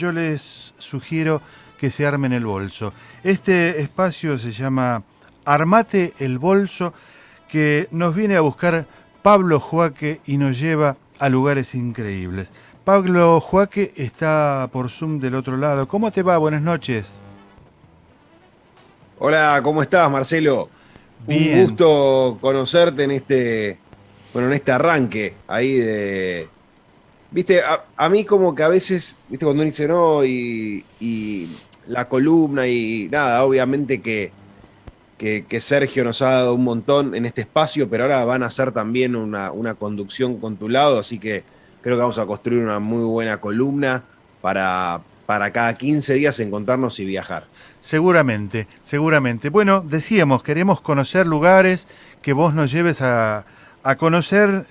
Yo les sugiero que se armen el bolso. Este espacio se llama Armate el bolso, que nos viene a buscar Pablo Joaque y nos lleva a lugares increíbles. Pablo Joaque está por Zoom del otro lado. ¿Cómo te va? Buenas noches. Hola, ¿cómo estás, Marcelo? Un Bien. gusto conocerte en bueno, en este arranque ahí viste, a mí como que a veces, viste, cuando uno dice no, y la columna y nada, obviamente que Sergio nos ha dado un montón en este espacio, pero ahora van a hacer también una conducción con tu lado, así que creo que vamos a construir una muy buena columna para cada 15 días encontrarnos y viajar. Seguramente, seguramente. Bueno, decíamos, queremos conocer lugares, que vos nos lleves a conocer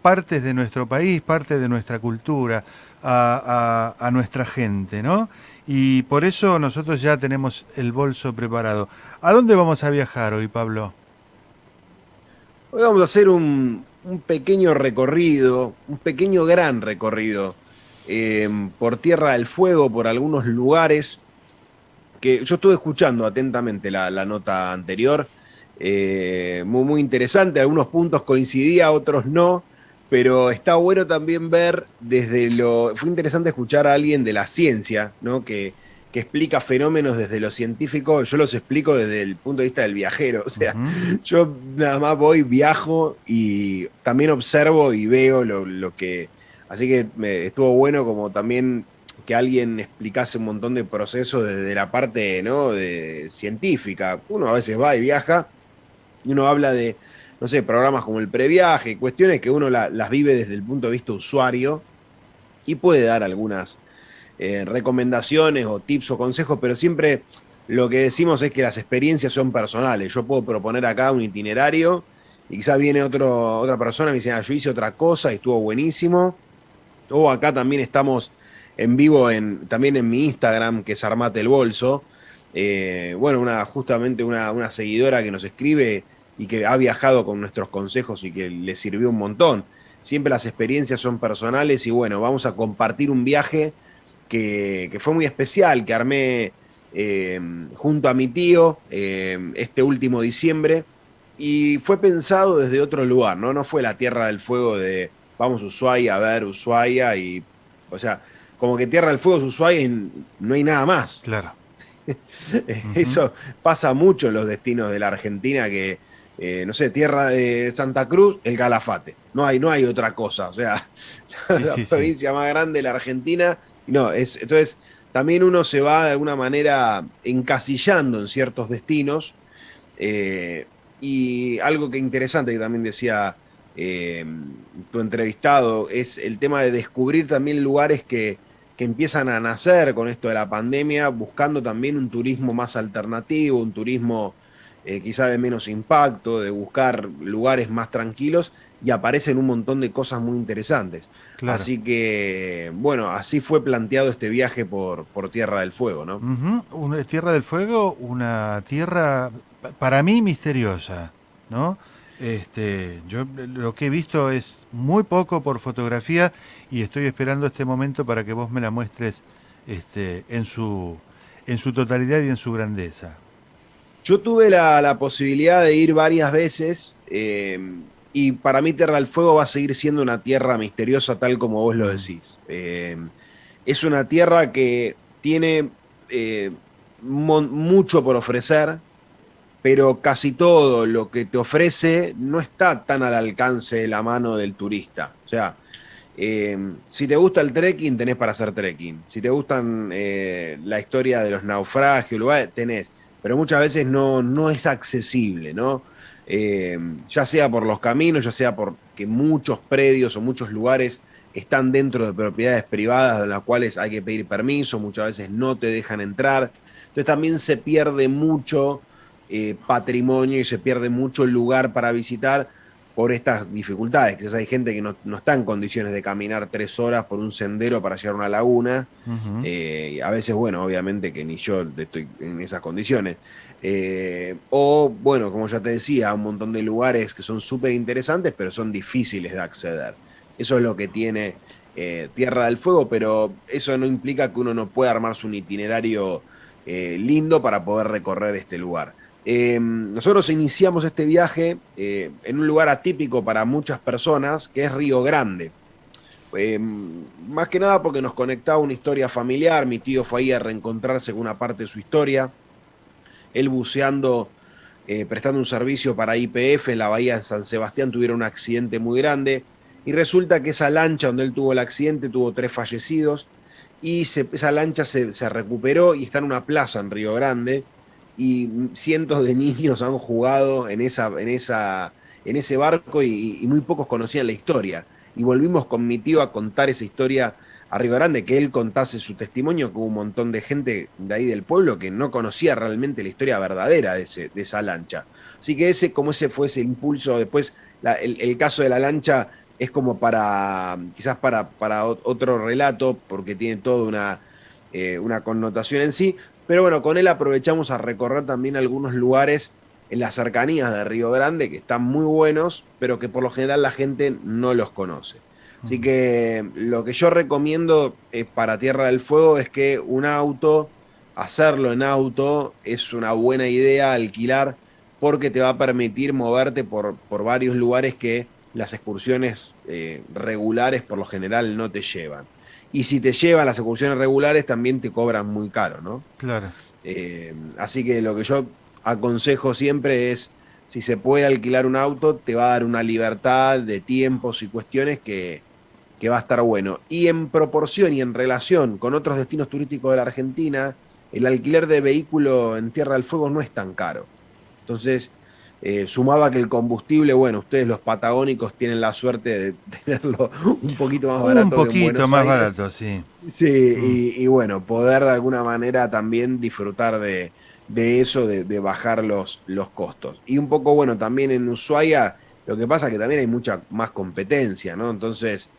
partes de nuestro país, partes de nuestra cultura, a nuestra gente, ¿no? Y por eso nosotros ya tenemos el bolso preparado. ¿A dónde vamos a viajar hoy, Pablo? Hoy vamos a hacer un pequeño recorrido, un pequeño gran recorrido por Tierra del Fuego, por algunos lugares que yo estuve escuchando atentamente la nota anterior, muy interesante, algunos puntos coincidía, otros no, pero está bueno también ver fue interesante escuchar a alguien de la ciencia, ¿no? Que explica fenómenos desde lo científico, yo los explico desde el punto de vista del viajero, o sea, Ujú. yo nada más voy, viajo y también observo y veo lo que... Así que estuvo bueno como también que alguien explicase un montón de procesos desde la parte, ¿no?, científica. Uno a veces va y viaja y uno habla de, no sé, programas como el previaje, cuestiones que uno las vive desde el punto de vista usuario y puede dar algunas recomendaciones o tips o consejos, pero siempre lo que decimos es que las experiencias son personales. Yo puedo proponer acá un itinerario y quizás viene otra persona y me dice, ah, yo hice otra cosa y estuvo buenísimo. O acá también estamos en vivo también en mi Instagram, que es Armate el Bolso. Bueno, justamente una seguidora que nos escribe y que ha viajado con nuestros consejos y que le sirvió un montón. Siempre las experiencias son personales y bueno, vamos a compartir un viaje que fue muy especial, que armé eh, junto a mi tío este último diciembre y fue pensado desde otro lugar, ¿no? No fue la Tierra del Fuego de vamos a Ushuaia a ver Ushuaia y, o sea, como que Tierra del Fuego es Ushuaia y no hay nada más. Claro. Ujú. Eso pasa mucho en los destinos de la Argentina que, no sé, Tierra de Santa Cruz, el Calafate. No hay otra cosa. O sea, Sí, la sí, sí. provincia más grande de la Argentina. No, entonces también uno se va de alguna manera encasillando en ciertos destinos eh, y algo que interesante que también decía eh, tu entrevistado es el tema de descubrir también lugares que empiezan a nacer con esto de la pandemia, buscando también un turismo más alternativo, un turismo quizá de menos impacto, de buscar lugares más tranquilos y aparecen un montón de cosas muy interesantes. Claro. Así que, bueno, así fue planteado este viaje por Tierra del Fuego, ¿no? Ujú. Una Tierra del Fuego, una tierra para mí misteriosa, ¿no? Yo lo que he visto es muy poco por fotografía y estoy esperando este momento para que vos me la muestres en su totalidad y en su grandeza. Yo tuve la posibilidad de ir varias veces y para mí Tierra del Fuego va a seguir siendo una tierra misteriosa tal como vos lo Mm. decís. Es una tierra que tiene mucho por ofrecer, pero casi todo lo que te ofrece no está tan al alcance de la mano del turista. O sea, si te gusta el trekking, tenés para hacer trekking. Si te gustan la historia de los naufragios, lugares, tenés. Pero muchas veces no es accesible, ¿no? Ya sea por los caminos, ya sea porque muchos predios o muchos lugares están dentro de propiedades privadas de las cuales hay que pedir permiso, muchas veces no te dejan entrar. Entonces también se pierde mucho patrimonio y se pierde mucho lugar para visitar por estas dificultades. Quizás hay gente que no está en condiciones de caminar 3 horas por un sendero para llegar a una laguna. Ujú. A veces, bueno, obviamente que ni yo estoy en esas condiciones. O, bueno, como ya te decía, un montón de lugares que son súper interesantes, pero son difíciles de acceder. Eso es lo que tiene Tierra del Fuego, pero eso no implica que uno no pueda armarse un itinerario lindo para poder recorrer este lugar. Nosotros iniciamos este viaje en un lugar atípico para muchas personas, que es Río Grande. Más que nada porque nos conectaba una historia familiar, mi tío fue ahí a reencontrarse con una parte de su historia, él buceando, prestando un servicio para YPF en la bahía de San Sebastián, tuvieron un accidente muy grande y resulta que esa lancha donde él tuvo el accidente tuvo 3 fallecidos y esa lancha se recuperó y está en una plaza en Río Grande y cientos de niños han jugado en ese barco y muy pocos conocían la historia. Y volvimos con mi tío a contar esa historia a Río Grande, que él contase su testimonio, que hubo un montón de gente de ahí del pueblo que no conocía realmente la historia verdadera de esa lancha. Así que como ese fue ese impulso, después el caso de la lancha es como quizás para otro relato, porque tiene toda una connotación en sí, pero bueno, con él aprovechamos a recorrer también algunos lugares en las cercanías de Río Grande que están muy buenos, pero que por lo general la gente no los conoce. Así que lo que yo recomiendo para Tierra del Fuego es que un auto, hacerlo en auto, es una buena idea alquilar porque te va a permitir moverte por varios lugares que las excursiones regulares por lo general no te llevan. Y si te llevan las excursiones regulares también te cobran muy caro, ¿no? Claro. Así que lo que yo aconsejo siempre es, si se puede alquilar un auto, te va a dar una libertad de tiempos y cuestiones que va a estar bueno. Y en proporción y en relación con otros destinos turísticos de la Argentina, el alquiler de vehículo en Tierra del Fuego no es tan caro. Entonces, sumado a que el combustible, bueno, ustedes los patagónicos tienen la suerte de tenerlo un poquito más Un barato que en poquito Buenos más Aires. barato, sí. Sí, Mm. y bueno, poder de alguna manera también disfrutar de eso, de bajar los costos. Y un poco, bueno, también en Ushuaia, lo que pasa es que también hay mucha más competencia, ¿no? Entonces,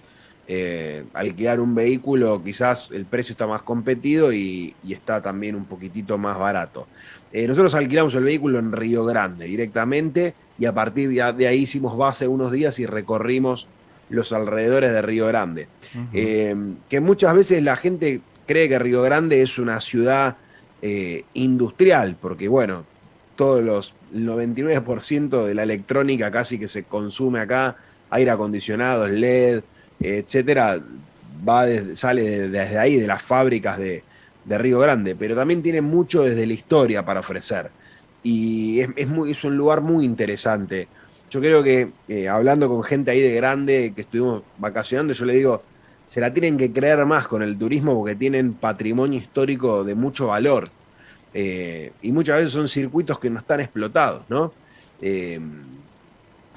alquilar un vehículo, quizás el precio está más competido y está también un poquitito más barato. Nosotros alquilamos el vehículo en Río Grande directamente y a partir de ahí hicimos base unos días y recorrimos los alrededores de Río Grande. Ujú. Que muchas veces la gente cree que Río Grande es una ciudad industrial, porque bueno, todos los el 99% de la electrónica casi que se consume acá, aire acondicionado, LED, etcétera, sale desde ahí, de las fábricas de Río Grande, pero también tiene mucho desde la historia para ofrecer. Y es un lugar muy interesante. Yo creo que hablando con gente ahí de grande que estuvimos vacacionando, yo le digo, se la tienen que creer más con el turismo porque tienen patrimonio histórico de mucho valor. Y muchas veces son circuitos que no están explotados, ¿no? Eh,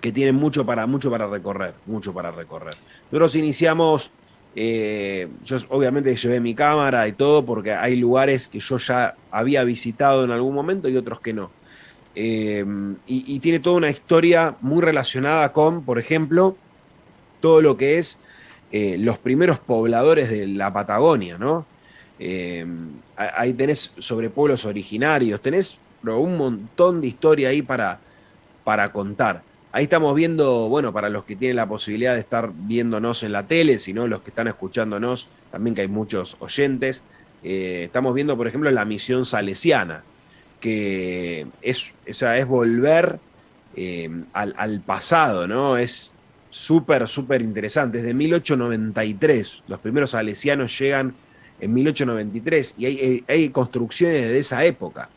que tienen mucho para recorrer, mucho para recorrer. Nosotros iniciamos, yo obviamente llevé mi cámara y todo porque hay lugares que yo ya había visitado en algún momento y otros que no. Y tiene toda una historia muy relacionada con, por ejemplo, todo lo que es los primeros pobladores de la Patagonia, ¿no? Eh, Ahí tenés sobre pueblos originarios, tenés pero un montón de historia ahí para contar. Ahí estamos viendo, bueno, para los que tienen la posibilidad de estar viéndonos en la tele, sino los que están escuchándonos, también que hay muchos oyentes, estamos viendo, por ejemplo, la misión salesiana, que o sea, es volver al pasado, ¿no? Es súper, súper interesante. Es de 1893. Los primeros salesianos llegan en 1893 y hay construcciones de esa época.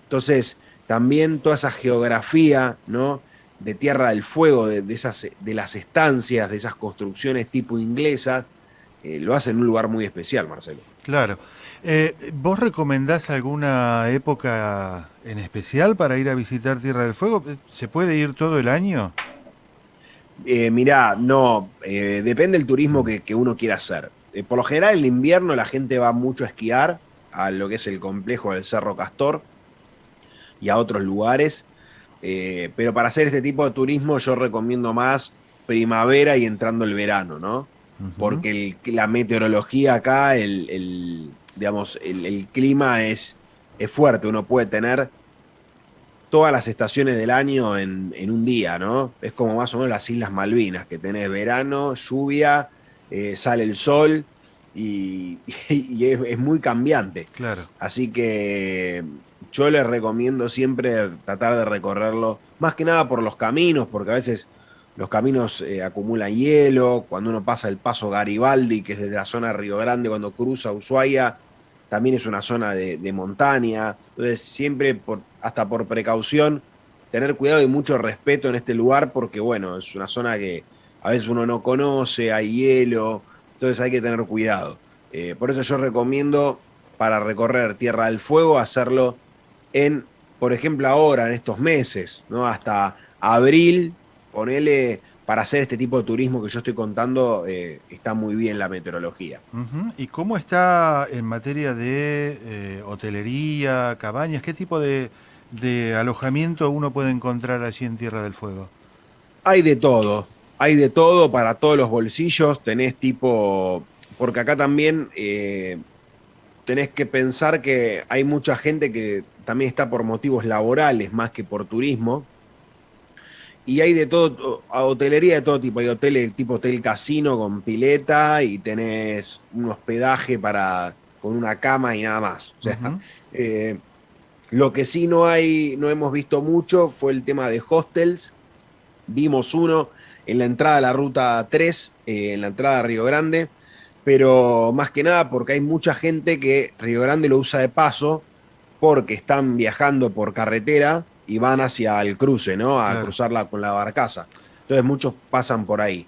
Entonces, también toda esa geografía, ¿no? De Tierra del Fuego, de las estancias, de esas construcciones tipo inglesas, lo hace en un lugar muy especial, Marcelo. Claro. ¿Vos recomendás alguna época en especial para ir a visitar Tierra del Fuego? ¿Se puede ir todo el año? Mirá, no, depende del turismo Mm. que uno quiera hacer. Por lo general, en el invierno la gente va mucho a esquiar a lo que es el complejo del Cerro Castor y a otros lugares. Pero para hacer este tipo de turismo yo recomiendo más primavera y entrando el verano, ¿no? Ujú. Porque la meteorología acá, digamos, el clima es fuerte. Uno puede tener todas las estaciones del año en un día, ¿no? Es como más o menos las Islas Malvinas, que tenés verano, lluvia sale el sol y es muy cambiante. Claro. Así que yo les recomiendo siempre tratar de recorrerlo, más que nada por los caminos, porque a veces los caminos acumulan hielo. Cuando uno pasa el paso Garibaldi, que es desde la zona de Río Grande, cuando cruza Ushuaia, también es una zona de montaña. Entonces, siempre, hasta por precaución, tener cuidado y mucho respeto en este lugar, porque bueno, es una zona que a veces uno no conoce, hay hielo, entonces hay que tener cuidado. Por eso yo recomiendo para recorrer Tierra del Fuego hacerlo en, por ejemplo, ahora, en estos meses, ¿no? Hasta abril, ponele, para hacer este tipo de turismo que yo estoy contando, está muy bien la meteorología. Ujú. ¿Y cómo está en materia de hotelería, cabañas? ¿Qué tipo de alojamiento uno puede encontrar allí en Tierra del Fuego? Hay de todo para todos los bolsillos, tenés tipo, porque acá también tenés que pensar que hay mucha gente que también está por motivos laborales más que por turismo. Y hay de todo, a hotelería de todo tipo. Hay hoteles tipo hotel casino con pileta y tenés un hospedaje con una cama y nada más. O sea, Ujú. eh, lo que sí no hemos visto mucho fue el tema de hostels. Vimos uno en la entrada de la ruta 3, en la entrada de Río Grande, pero más que nada porque hay mucha gente que Río Grande lo usa de paso porque están viajando por carretera y van hacia el cruce, ¿no? A Claro. cruzarla con la barcaza. Entonces muchos pasan por ahí.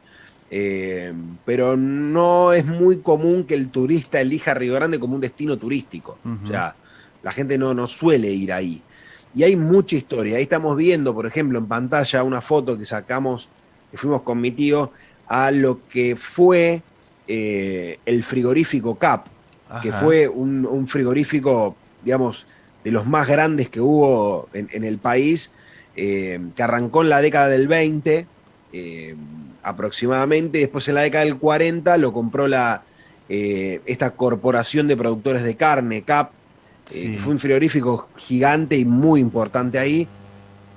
Eh, pero no es muy común que el turista elija Río Grande como un destino turístico. O Ujú. sea, la gente no suele ir ahí. Y hay mucha historia. Ahí estamos viendo, por ejemplo, en pantalla una foto que sacamos, que fuimos con mi tío, a lo que fue el frigorífico CAP, que Ajá. fue un frigorífico, digamos, de los más grandes que hubo en el país, que arrancó en la década del 20 eh, aproximadamente. Después en la década del 40 lo compró esta corporación de productores de carne, CAP, que Sí. fue un frigorífico gigante y muy importante ahí.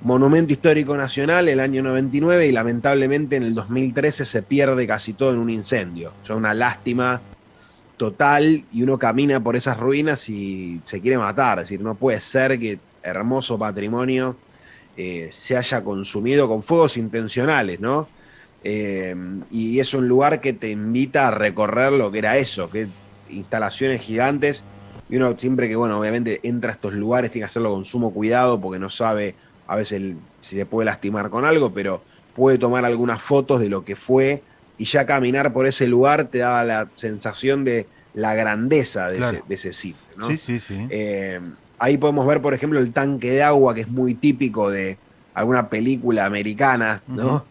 Monumento Histórico Nacional el año 99 y lamentablemente en el 2013 se pierde casi todo en un incendio. O sea, una lástima total y uno camina por esas ruinas y se quiere matar. Es decir, no puede ser que hermoso patrimonio se haya consumido con fuegos intencionales, ¿no? Eh, y es un lugar que te invita a recorrer lo que era eso, que instalaciones gigantes. Y uno siempre que, bueno, obviamente entra a estos lugares tiene que hacerlo con sumo cuidado porque no sabe a veces si se puede lastimar con algo, pero puede tomar algunas fotos de lo que fue y ya caminar por ese lugar te da la sensación de la grandeza Claro. de ese sitio, Sí, ¿no? sí, sí. Eh, Ahí podemos ver, por ejemplo, el tanque de agua, que es muy típico de alguna película americana, Ujú. ¿no?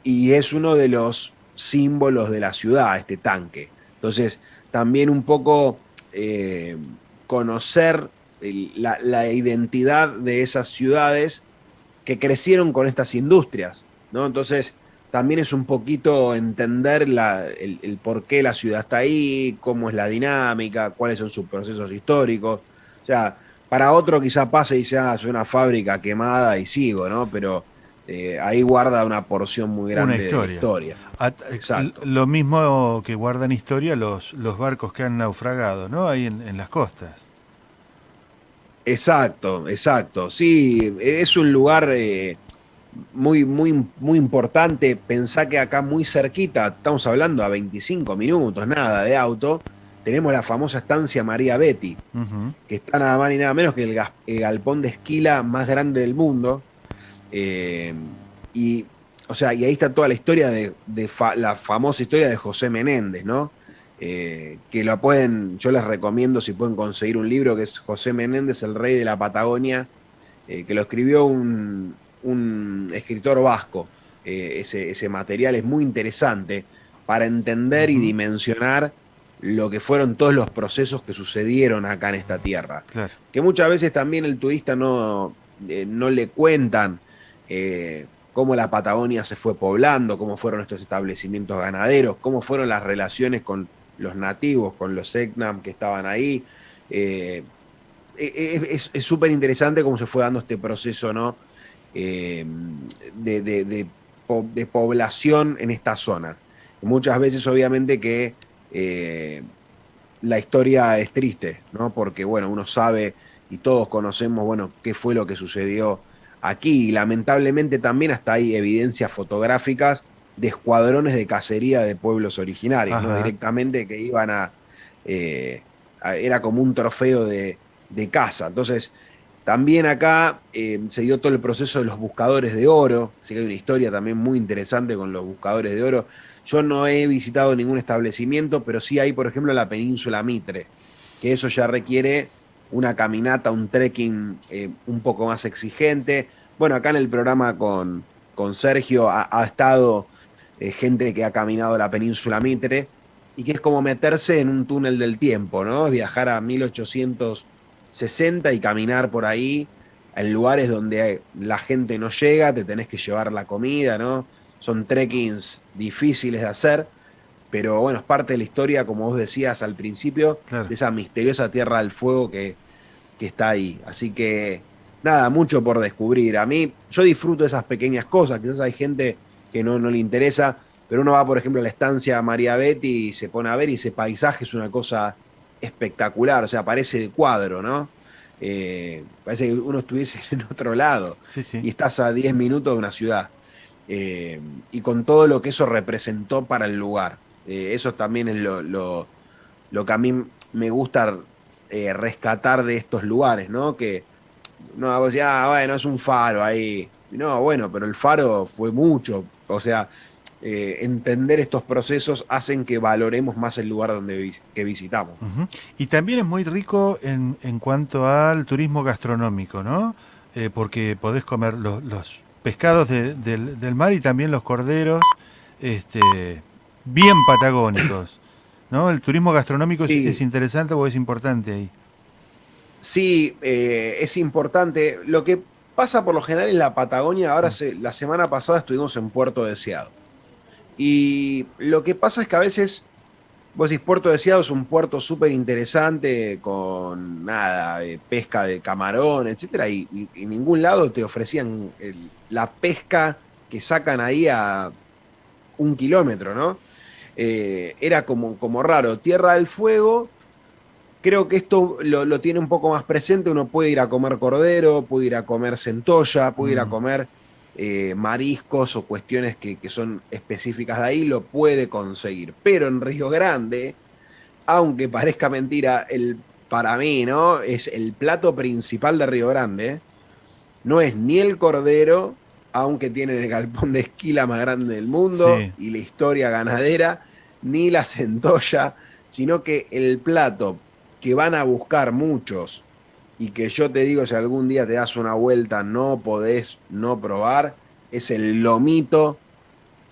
Y es uno de los símbolos de la ciudad, este tanque. Entonces, también un poco eh, conocer la identidad de esas ciudades que crecieron con estas industrias, ¿no? Entonces, también es un poquito entender el por qué la ciudad está ahí, cómo es la dinámica, cuáles son sus procesos históricos. O sea, para otro quizá pase y sea es una fábrica quemada y sigo, ¿no? Pero ahí guarda una porción muy Una grande de la historia. historia. Exacto. Lo mismo que guardan historia los barcos que han naufragado, ¿no? Ahí en las costas. Exacto, exacto. Sí, es un lugar muy importante. Pensá que acá muy cerquita, estamos hablando a 25 minutos, nada de auto, tenemos la famosa estancia María Betty, Ujú. que está nada más ni nada menos que el galpón de esquila más grande del mundo. Eh, y, o sea, y ahí está toda la historia la famosa historia de José Menéndez, ¿no? Que lo pueden, yo les recomiendo si pueden conseguir un libro que es José Menéndez, el rey de la Patagonia, que lo escribió un escritor vasco. Ese material es muy interesante para entender y Ujú. dimensionar lo que fueron todos los procesos que sucedieron acá en esta tierra. Claro. Que muchas veces también el turista no le cuentan cómo la Patagonia se fue poblando, cómo fueron estos establecimientos ganaderos, cómo fueron las relaciones con los nativos, con los Selknam que estaban ahí. Eh, es súper interesante cómo se fue dando este proceso, ¿no? Eh, de población en esta zona. Muchas veces, obviamente, que eh, la historia es triste, ¿no? Porque, bueno, uno sabe y todos conocemos, bueno, qué fue lo que sucedió aquí. Y lamentablemente también hasta hay evidencias fotográficas de escuadrones de cacería de pueblos originarios, ¿no? Ajá, Directamente que iban era como un trofeo de caza. Entonces, también acá se dio todo el proceso de los buscadores de oro, así que hay una historia también muy interesante con los buscadores de oro. Yo no he visitado ningún establecimiento, pero sí hay, por ejemplo, la península Mitre, que eso ya requiere una caminata, un trekking un poco más exigente. Bueno, acá en el programa con Sergio ha estado gente que ha caminado la península Mitre y que es como meterse en un túnel del tiempo, ¿no? Viajar a 1860 y caminar por ahí en lugares donde la gente no llega, te tenés que llevar la comida, ¿no? Son trekkings difíciles de hacer, pero bueno, es parte de la historia, como vos decías al principio, claro. de esa misteriosa Tierra del Fuego que está ahí. Así que nada, mucho por descubrir. A mí, yo disfruto de esas pequeñas cosas, quizás hay gente que no le interesa, pero uno va, por ejemplo, a la estancia María Betty y se pone a ver y ese paisaje es una cosa espectacular, o sea, parece de cuadro, ¿no? Parece que uno estuviese en otro lado Sí, sí. y estás a 10 minutos de una ciudad. Y con todo lo que eso representó para el lugar. Eso también es lo que a mí me gusta rescatar de estos lugares, ¿no? Que no, vos decís, ah, bueno, es un faro ahí. No, bueno, pero el faro fue mucho. O sea, entender estos procesos hacen que valoremos más el lugar que visitamos. Ujú. Y también es muy rico en cuanto al turismo gastronómico, ¿no? Porque podés comer los pescados del mar y también los corderos, este, bien patagónicos, ¿no? El turismo gastronómico es Sí, interesante o es importante ahí. sí, es importante. Lo que pasa por lo general en la Patagonia, la semana pasada estuvimos en Puerto Deseado. Y lo que pasa es que a veces vos decís, Puerto Deseado es un puerto súper interesante con nada, pesca de camarón, etcétera, y en ningún lado te ofrecían la pesca que sacan ahí a 1 kilómetro, ¿no? Era como raro. Tierra del Fuego, creo que esto lo tiene un poco más presente. Uno puede ir a comer cordero, puede ir a comer centolla, puede ir a Mm, comer mariscos o cuestiones que son específicas de ahí, lo puede conseguir. Pero en Río Grande, aunque parezca mentira, para mí, ¿no? Es el plato principal de Río Grande. No es ni el cordero, aunque tienen el galpón de esquila más grande del mundo sí. y la historia ganadera, ni la centolla, sino que el plato que van a buscar muchos y que yo te digo, si algún día te das una vuelta, no podés no probar, es el lomito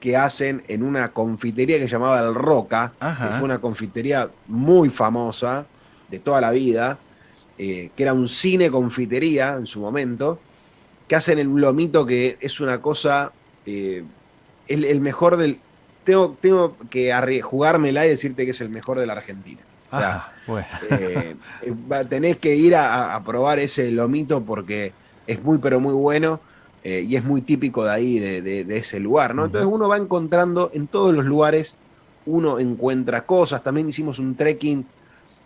que hacen en una confitería que se llamaba El Roca, que fue Ajá. una confitería muy famosa de toda la vida, que era un cine confitería en su momento, que hacen el lomito que es una cosa, el mejor del... Tengo que jugármela y decirte que es el mejor de la Argentina. O sea, Ajá. Bueno. tenés que ir a probar ese lomito porque es muy, pero muy bueno y es muy típico de ahí, de ese lugar, ¿no? Ujú. Entonces uno va encontrando en todos los lugares, uno encuentra cosas. También hicimos un trekking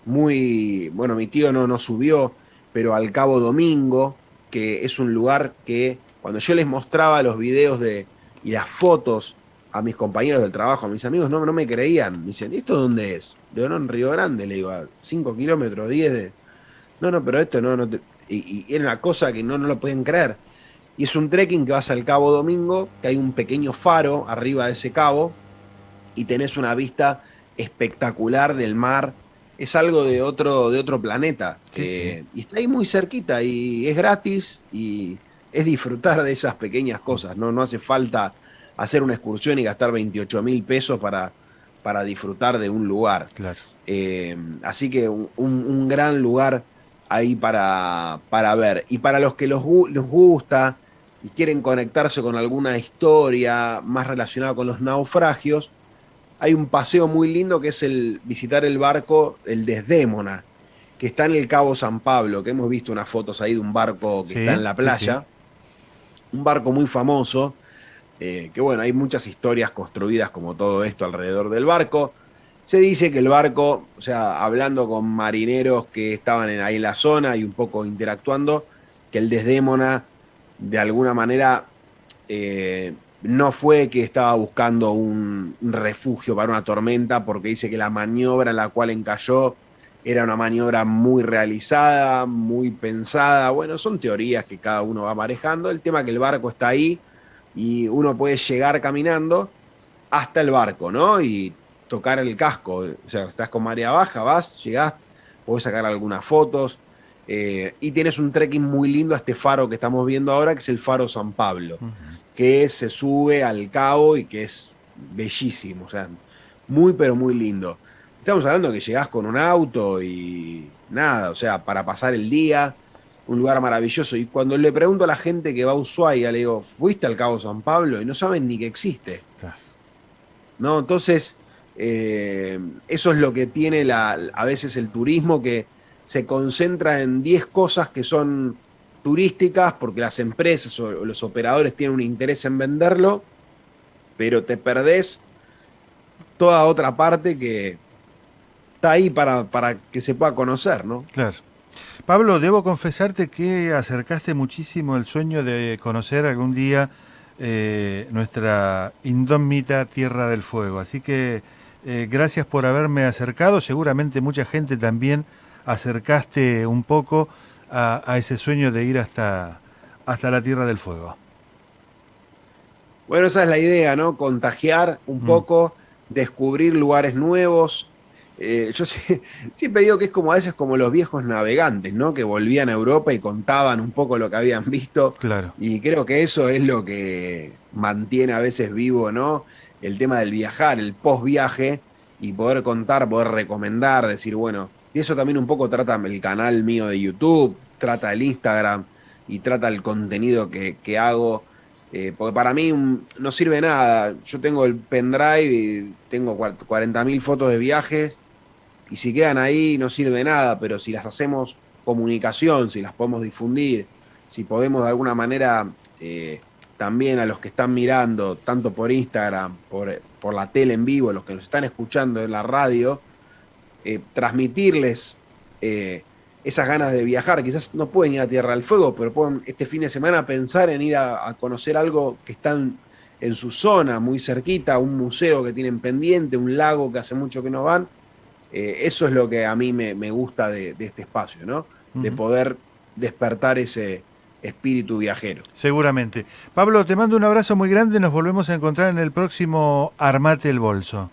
muy, bueno, mi tío no subió, pero al Cabo Domingo, que es un lugar que cuando yo les mostraba los videos y las fotos a mis compañeros del trabajo, a mis amigos, no me creían. Me dicen, ¿esto dónde es? Le digo, no, en Río Grande, le digo, a 5 kilómetros, 10 de... No, no, pero esto no y era una cosa que no lo pueden creer. Y es un trekking que vas al Cabo Domingo, que hay un pequeño faro arriba de ese cabo, y tenés una vista espectacular del mar. Es algo de otro planeta. Sí, sí. Y está ahí muy cerquita y es gratis y es disfrutar de esas pequeñas cosas. No hace falta hacer una excursión y gastar 28.000 pesos para disfrutar de un lugar. Claro. Así que un gran lugar ahí para ver. Y para los que les gusta y quieren conectarse con alguna historia más relacionada con los naufragios, hay un paseo muy lindo que es el visitar el barco, el Desdémona, que está en el Cabo San Pablo, que hemos visto unas fotos ahí de un barco que está Sí, en la sí, sí. playa, un barco muy famoso, que bueno, hay muchas historias construidas como todo esto alrededor del barco. Se dice que el barco, o sea, hablando con marineros que estaban ahí en la zona y un poco interactuando, que el Desdémona de alguna manera no fue que estaba buscando un refugio para una tormenta, porque dice que la maniobra en la cual encalló era una maniobra muy realizada, muy pensada. Bueno, son teorías que cada uno va manejando. El tema es que el barco está ahí y uno puede llegar caminando hasta el barco, ¿no? Y tocar el casco. O sea, estás con marea baja, vas, llegás, podés sacar algunas fotos. Y tienes un trekking muy lindo a este faro que estamos viendo ahora, que es el faro San Pablo, que se sube al cabo y que es bellísimo, o sea, muy pero muy lindo. Estamos hablando de que llegás con un auto y nada, o sea, para pasar el día, un lugar maravilloso. Y cuando le pregunto a la gente que va a Ushuaia, le digo, ¿fuiste al Cabo San Pablo? Y no saben ni que existe, ¿no? Entonces, eso es lo que tiene a veces el turismo, que se concentra en 10 cosas que son turísticas porque las empresas o los operadores tienen un interés en venderlo, pero te perdés toda otra parte que está ahí para que se pueda conocer, ¿no? Claro. Pablo, debo confesarte que acercaste muchísimo el sueño de conocer algún día nuestra indómita Tierra del Fuego. Así que gracias por haberme acercado. Seguramente mucha gente también acercaste un poco a ese sueño de ir hasta la Tierra del Fuego. Bueno, esa es la idea, ¿no? Contagiar un Mm, poco, descubrir lugares nuevos. Siempre digo que es como a veces como los viejos navegantes, ¿no? Que volvían a Europa y contaban un poco lo que habían visto. claro. Y creo que eso es lo que mantiene a veces vivo, ¿no? El tema del viajar, el post-viaje, y poder contar, poder recomendar, decir, bueno, y eso también un poco trata el canal mío de YouTube, trata el Instagram y trata el contenido que hago. Porque para mí no sirve nada. Yo tengo el pendrive y tengo 40.000 fotos de viajes y si quedan ahí no sirve nada, pero si las hacemos comunicación, si las podemos difundir, si podemos de alguna manera también a los que están mirando, tanto por Instagram, por la tele en vivo, los que nos están escuchando en la radio, transmitirles esas ganas de viajar. Quizás no pueden ir a Tierra del Fuego, pero pueden este fin de semana pensar en ir a conocer algo que están en su zona, muy cerquita, un museo que tienen pendiente, un lago que hace mucho que no van. Eso es lo que a mí me gusta de este espacio, ¿no? De Ujú. poder despertar ese espíritu viajero. Seguramente. Pablo, te mando un abrazo muy grande. Nos volvemos a encontrar en el próximo Armate el Bolso.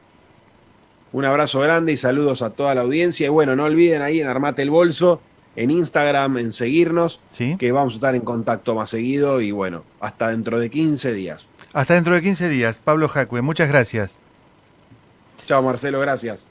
Un abrazo grande y saludos a toda la audiencia. Y bueno, no olviden ahí en Armate el Bolso, en Instagram, en seguirnos, ¿Sí? que vamos a estar en contacto más seguido. Y bueno, hasta dentro de 15 días. Hasta dentro de 15 días. Pablo Jacue, muchas gracias. Chao Marcelo, gracias.